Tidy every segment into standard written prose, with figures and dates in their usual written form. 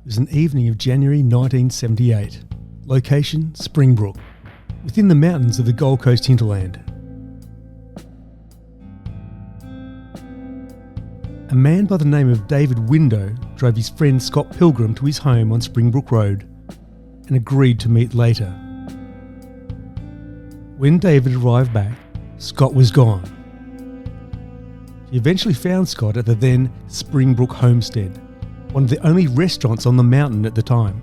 was an evening of January 1978. Location, Springbrook, within the mountains of the Gold Coast hinterland. A man by the name of David Window drove his friend Scott Pilgrim to his home on Springbrook Road and agreed to meet later. When David arrived back, Scott was gone. He eventually found Scott at the then Springbrook Homestead, one of the only restaurants on the mountain at the time.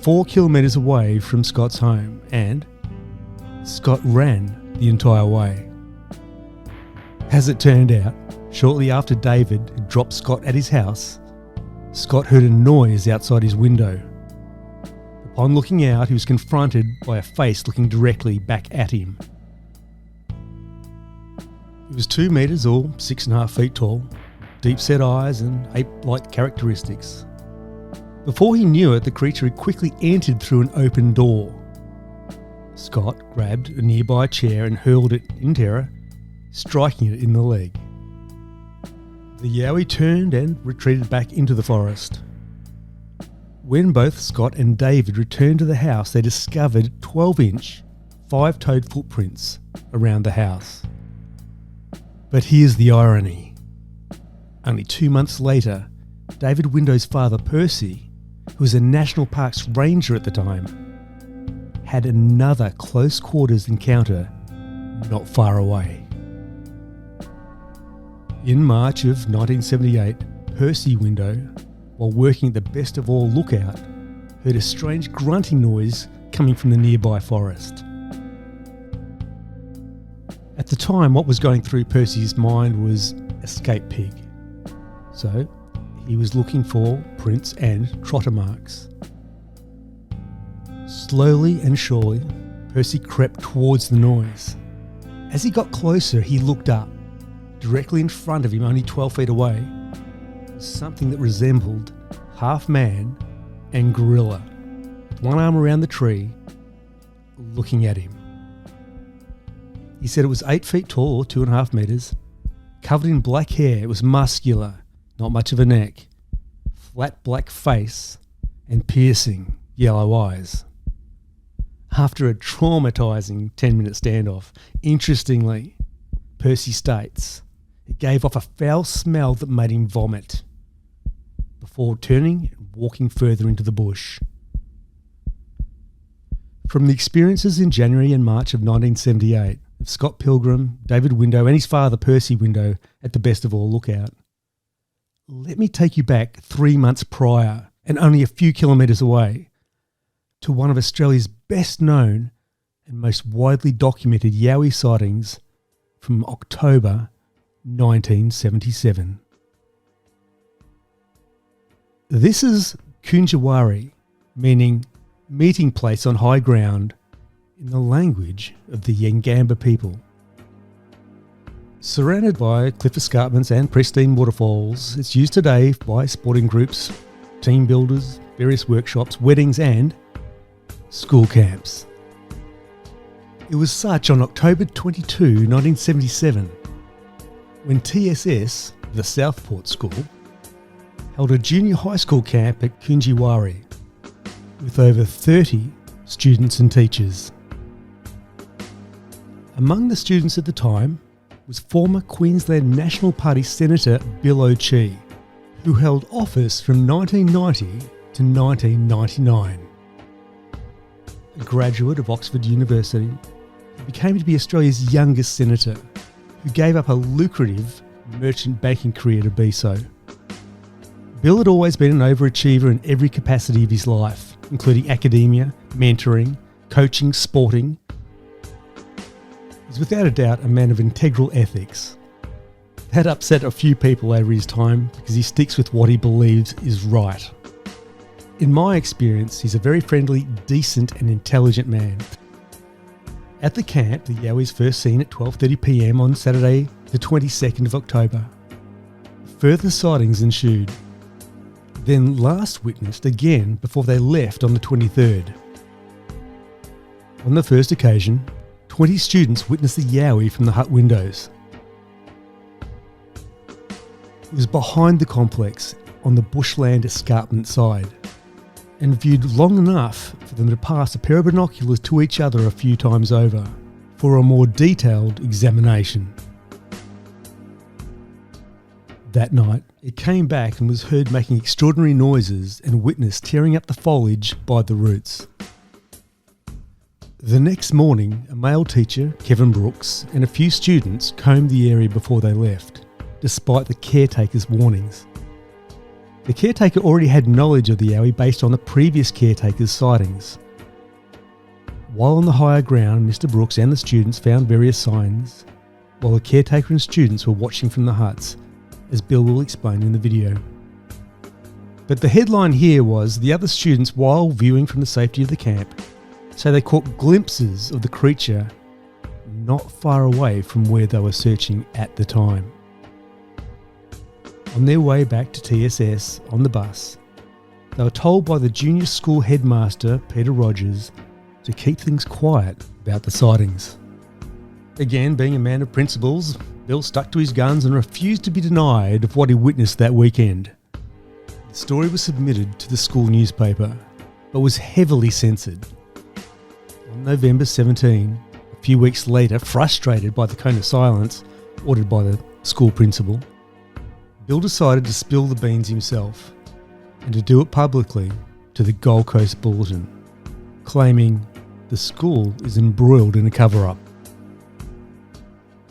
4 kilometres away from Scott's home, and Scott ran the entire way. As it turned out, shortly after David had dropped Scott at his house, Scott heard a noise outside his window. Upon looking out, he was confronted by a face looking directly back at him. He was 2 metres or 6.5 feet tall, deep-set eyes and ape-like characteristics. Before he knew it, the creature had quickly entered through an open door. Scott grabbed a nearby chair and hurled it in terror, striking it in the leg. The Yowie turned and retreated back into the forest. When both Scott and David returned to the house, they discovered 12-inch, 5-toed footprints around the house. But here's the irony. Only 2 months later, David Window's father, Percy, who was a National Parks ranger at the time, had another close quarters encounter not far away. In March of 1978, Percy Window, while working at the Best of All lookout, heard a strange grunting noise coming from the nearby forest. At the time, what was going through Percy's mind was escape pig. So he was looking for prints and trotter marks. Slowly and surely, Percy crept towards the noise. As he got closer, he looked up. Directly in front of him, only 12 feet away, was something that resembled half man and gorilla, with one arm around the tree, looking at him. He said it was 8 feet tall, or 2.5 metres, covered in black hair. It was muscular, not much of a neck, flat black face, and piercing yellow eyes. After a traumatising 10-minute standoff, interestingly, Percy states, it gave off a foul smell that made him vomit, before turning and walking further into the bush. From the experiences in January and March of 1978 of Scott Pilgrim, David Window and his father Percy Window at the Best of All lookout, let me take you back 3 months prior and only a few kilometres away to one of Australia's best known and most widely documented Yowie sightings from October 1977. This is Kunjawari, meaning meeting place on high ground in the language of the Yangamba people. Surrounded by cliff escarpments and pristine waterfalls, it's used today by sporting groups, team builders, various workshops, weddings and school camps. It was such on October 22, 1977, when TSS, the Southport School, held a junior high school camp at Kunjawari with over 30 students and teachers. Among the students at the time was former Queensland National Party Senator Bill O'Chee, who held office from 1990 to 1999. A graduate of Oxford University, he became to be Australia's youngest senator, who gave up a lucrative merchant banking career to be so. Bill had always been an overachiever in every capacity of his life, including academia, mentoring, coaching, sporting. He's without a doubt a man of integral ethics. That upset a few people over his time because he sticks with what he believes is right. In my experience, he's a very friendly, decent and intelligent man. At the camp, the Yowies first seen at 12:30 p.m. on Saturday the 22nd of October. Further sightings ensued, then last witnessed again before they left on the 23rd. On the first occasion, 20 students witnessed the Yowie from the hut windows. It was behind the complex, on the bushland escarpment side, and viewed long enough for them to pass a pair of binoculars to each other a few times over for a more detailed examination. That night, it came back and was heard making extraordinary noises and witnessed tearing up the foliage by the roots. The next morning, a male teacher, Kevin Brooks, and a few students combed the area before they left, despite the caretaker's warnings. The caretaker already had knowledge of the Yowie based on the previous caretaker's sightings. While on the higher ground, Mr. Brooks and the students found various signs, while the caretaker and students were watching from the huts, as Bill will explain in the video. But the headline here was the other students, while viewing from the safety of the camp, say they caught glimpses of the creature not far away from where they were searching at the time. On their way back to TSS on the bus, they were told by the junior school headmaster, Peter Rogers, to keep things quiet about the sightings. Again, being a man of principles, Bill stuck to his guns and refused to be denied of what he witnessed that weekend. The story was submitted to the school newspaper, but was heavily censored. On November 17, a few weeks later, frustrated by the cone of silence ordered by the school principal, Bill decided to spill the beans himself, and to do it publicly to the Gold Coast Bulletin, claiming the school is embroiled in a cover-up.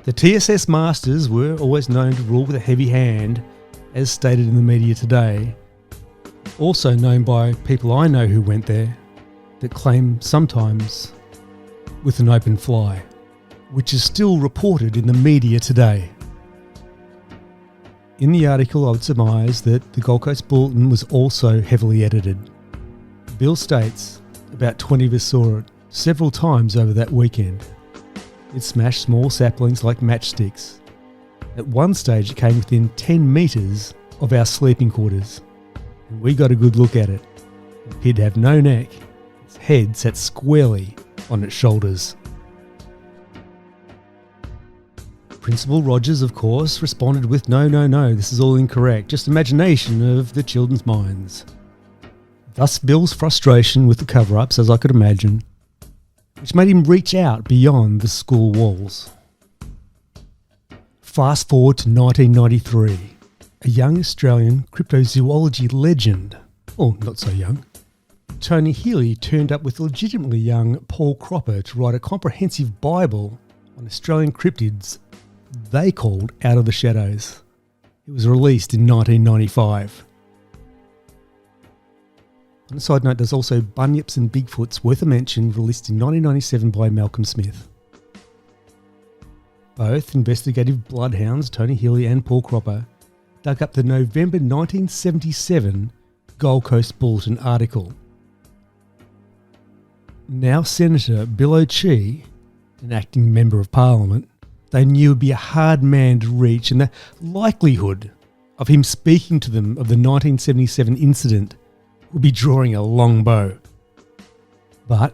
The TSS masters were always known to rule with a heavy hand, as stated in the media today, also known by people I know who went there, that claim sometimes with an open fly, which is still reported in the media today. In the article, I would surmise that the Gold Coast Bulletin was also heavily edited. Bill states about 20 of us saw it several times over that weekend. It smashed small saplings like matchsticks. At one stage it came within 10 metres of our sleeping quarters, and we got a good look at it. It appeared to have no neck, its head sat squarely on its shoulders. Principal Rogers, of course, responded with no, this is all incorrect, just imagination of the children's minds. Thus Bill's frustration with the cover-ups, as I could imagine, which made him reach out beyond the school walls. Fast forward to 1993, a young Australian cryptozoology legend, or not so young, Tony Healy turned up with legitimately young Paul Cropper to write a comprehensive Bible on Australian cryptids they called Out of the Shadows. It was released in 1995. On a side note, there's also Bunyips and Bigfoots worth a mention, released in 1997 by Malcolm Smith. Both investigative bloodhounds, Tony Healy and Paul Cropper, dug up the November 1977 Gold Coast Bulletin article. Now Senator Bill O'Chee, an acting Member of Parliament, they knew would be a hard man to reach, and the likelihood of him speaking to them of the 1977 incident would be drawing a long bow. But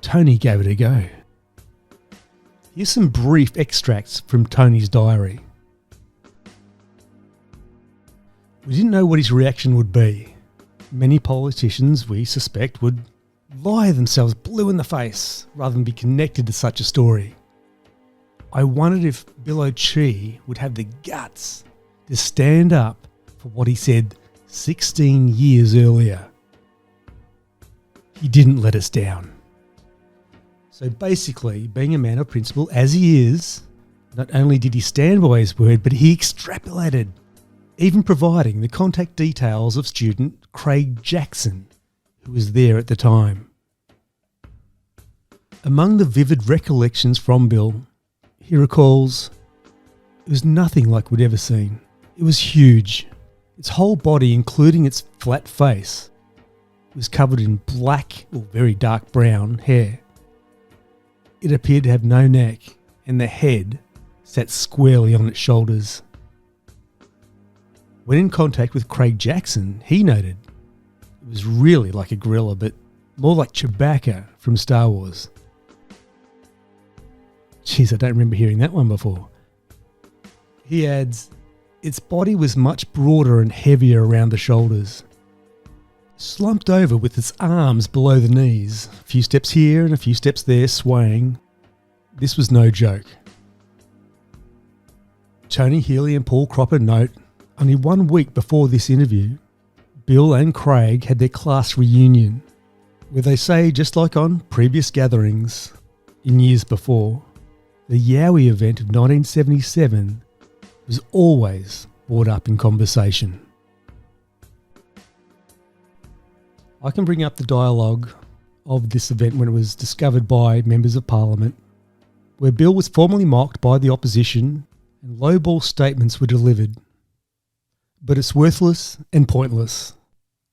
Tony gave it a go. Here's some brief extracts from Tony's diary. We didn't know what his reaction would be. Many politicians, we suspect, would lie themselves blue in the face rather than be connected to such a story. I wondered if Bill O'Chee would have the guts to stand up for what he said 16 years earlier. He didn't let us down. So basically, being a man of principle as he is, not only did he stand by his word, but he extrapolated, even providing the contact details of student Craig Jackson, who was there at the time. Among the vivid recollections from Bill, he recalls, it was nothing like we'd ever seen. It was huge. Its whole body, including its flat face, was covered in black or very dark brown hair. It appeared to have no neck, and the head sat squarely on its shoulders. When in contact with Craig Jackson, he noted it was really like a gorilla, but more like Chewbacca from Star Wars. Jeez, I don't remember hearing that one before. He adds, Its body was much broader and heavier around the shoulders. Slumped over with its arms below the knees, a few steps here and a few steps there swaying. This was no joke. Tony Healy and Paul Cropper note, only 1 week before this interview, Bill and Craig had their class reunion, where they say, just like on previous gatherings in years before, the Yowie event of 1977 was always brought up in conversation. I can bring up the dialogue of this event when it was discovered by members of Parliament, where Bill was formally mocked by the opposition and lowball statements were delivered. But it's worthless and pointless.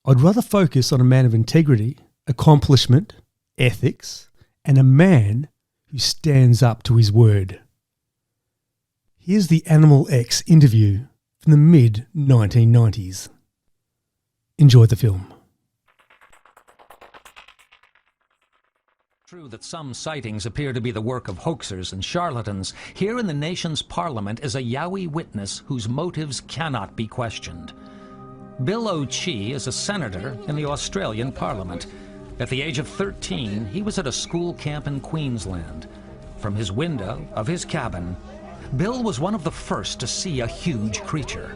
I'd rather focus on a man of integrity, accomplishment, ethics, and a man who stands up to his word. Here's the Animal X interview from the mid-1990s. Enjoy the film. True that some sightings appear to be the work of hoaxers and charlatans, here in the nation's parliament is a Yowie witness whose motives cannot be questioned. Bill O'Chee is a senator in the Australian Parliament. At the age of 13, he was at a school camp in Queensland. From his window of his cabin, Bill was one of the first to see a huge creature.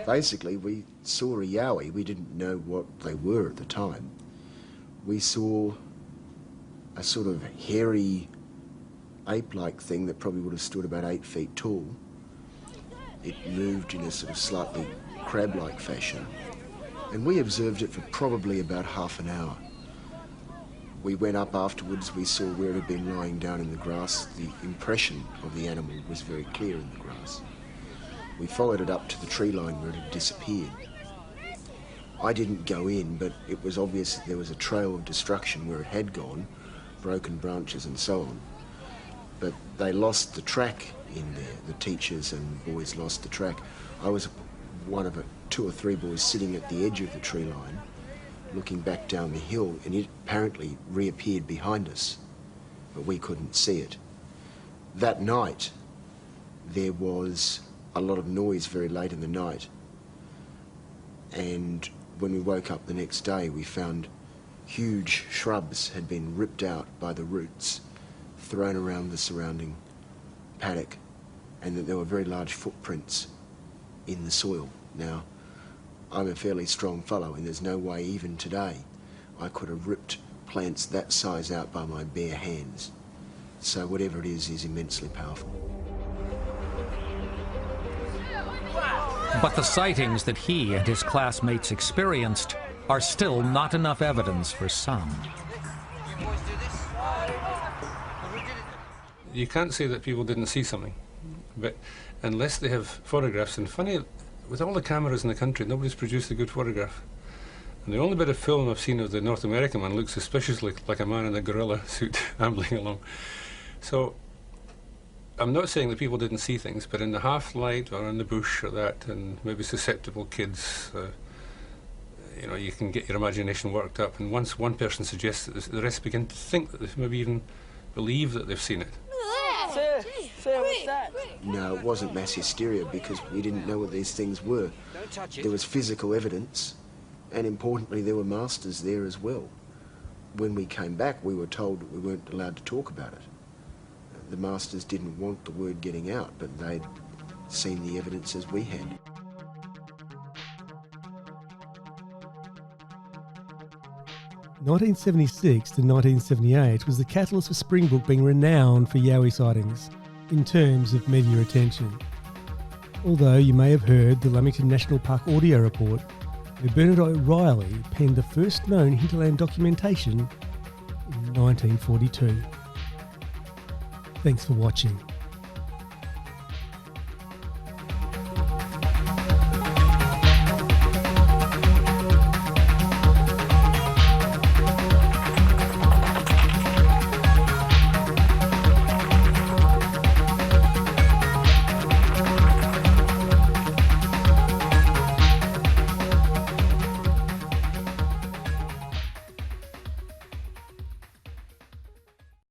Basically, we saw a Yowie. We didn't know what they were at the time. We saw a sort of hairy, ape-like thing that probably would have stood about 8 feet tall. It moved in a sort of slightly crab-like fashion, and we observed it for probably about half an hour. We went up afterwards, we saw where it had been lying down in the grass. The impression of the animal was very clear in the grass. We followed it up to the tree line where it had disappeared. I didn't go in, but it was obvious that there was a trail of destruction where it had gone, broken branches and so on. But they lost the track in there. The teachers and boys lost the track. I was one of 2 or 3 boys sitting at the edge of the tree line, looking back down the hill, and it apparently reappeared behind us, but we couldn't see it. That night, there was a lot of noise very late in the night, and when we woke up the next day, we found huge shrubs had been ripped out by the roots, thrown around the surrounding paddock, and that there were very large footprints in the soil. Now, I'm a fairly strong fellow, and there's no way even today I could have ripped plants that size out by my bare hands. So whatever it is immensely powerful. But the sightings that he and his classmates experienced are still not enough evidence for some. You can't say that people didn't see something, but unless they have photographs, and funny, with all the cameras in the country, nobody's produced a good photograph. And the only bit of film I've seen of the North American one looks suspiciously like a man in a gorilla suit ambling along. So I'm not saying that people didn't see things, but in the half-light or in the bush or that, and maybe susceptible kids, you know, you can get your imagination worked up, and once one person suggests it, the rest begin to think that they maybe even believe that they've seen it. Sir, what's that? No, it wasn't mass hysteria because we didn't know what these things were. Don't touch it. There was physical evidence, and importantly, there were masters there as well. When we came back, we were told that we weren't allowed to talk about it. The masters didn't want the word getting out, but they'd seen the evidence as we had. (1976 to 1978) was the catalyst for Springbrook being renowned for Yowie sightings in terms of media attention. Although you may have heard the Lamington National Park audio report, where Bernard O'Reilly penned the first known hinterland documentation in 1942. Thanks for watching.